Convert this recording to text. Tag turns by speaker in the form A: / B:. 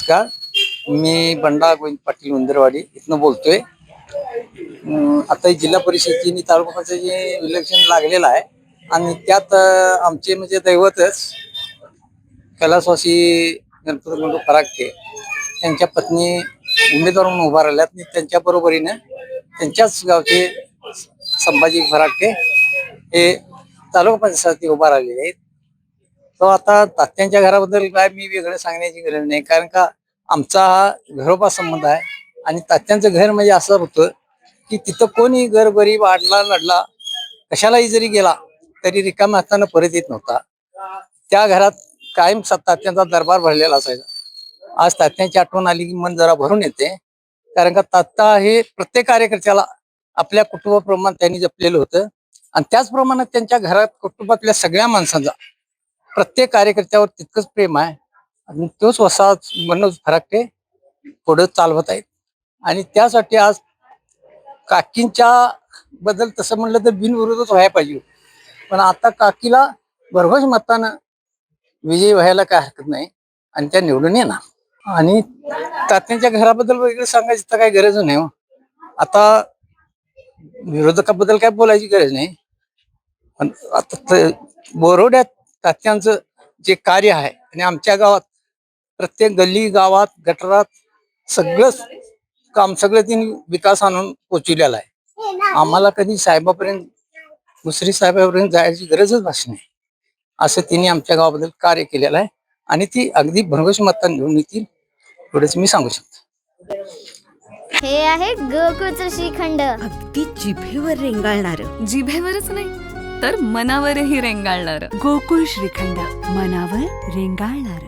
A: नमस्कार. मी बंडा गोविंद पाटील उंदरवाडी इथनं बोलतोय. आता जिल्हा परिषदची आणि तालुका पंचायतीचे इलेक्शन लागलेलं आहे आणि त्यात आमचे म्हणजे दैवतच कैलासवासी गणपती मंडळ फरागटे त्यांच्या पत्नी उमेदवार म्हणून उभा राहिल्यात आणि त्यांच्या बरोबरीने त्यांच्याच गावचे संभाजी फरागटे हे तालुका पंचायतीसाठी उभा राहिलेले आहेत. तो आता तात्यांच्या घराबद्दल काय मी वेगळं सांगण्याची गरज नाही, कारण का आमचा हा घरोबा संबंध आहे आणि तात्यांचं घर म्हणजे असं होतं की तिथं कोणी गरीब आडला लढला कशालाही जरी गेला तरी रिकाम्या हातानं परत येत नव्हता. त्या घरात कायम तात्यांचा दरबार भरलेला असायचा. आज तात्यांची आठवण आली की मन जरा भरून येते, कारण का तात्या हे प्रत्येक कार्यकर्त्याला आपल्या कुटुंबाप्रमाणे त्यांनी जपलेलं होतं आणि त्याचप्रमाणे त्यांच्या घरात कुटुंबातल्या सगळ्या माणसांचा प्रत्येक कार्यकर्त्यावर तितकंच प्रेम आहे आणि तोच वसा मनोज फरागटे पुढे चालवत आहेत. आणि त्यासाठी आज काकींच्या बद्दल तसं म्हणलं तर बिनविरोधच व्हायला पाहिजे, पण आता काकीला भरघोस मतानं विजयी व्हायला काय हरकत नाही आणि त्या निवडून येणार. आणि तात्यांच्या घराबद्दल वेगळं सांगायची तर काही गरज नाही हो. आता विरोधकाबद्दल काय बोलायची गरज नाही, पण आता बोरवड्यात तात्यांचं जे कार्य आहे आणि आमच्या गावात प्रत्येक गल्ली गावात गटरात सगळंच काम सगळं त्यांनी विकास आणून पोचवलेला आहे. आम्हाला कधी साहेबापर्यंत मुसरी साहेबापर्यंत जायची गरजच भासली नाही, असं त्यांनी आमच्या गावाबद्दल कार्य केलेलं आहे आणि ती अगदी भरघोस मतांनी निवडून येतील एवढंच मी सांगू शकतो.
B: हे आहे गोकुळचं श्रीखंड,
C: अगदी जिभेवर रेंगाळणार.
D: जिभेवरच नाही तर मनावरही रेंगाळणार.
C: गोकुळ श्रीखंड, मनावर रेंगाळणार.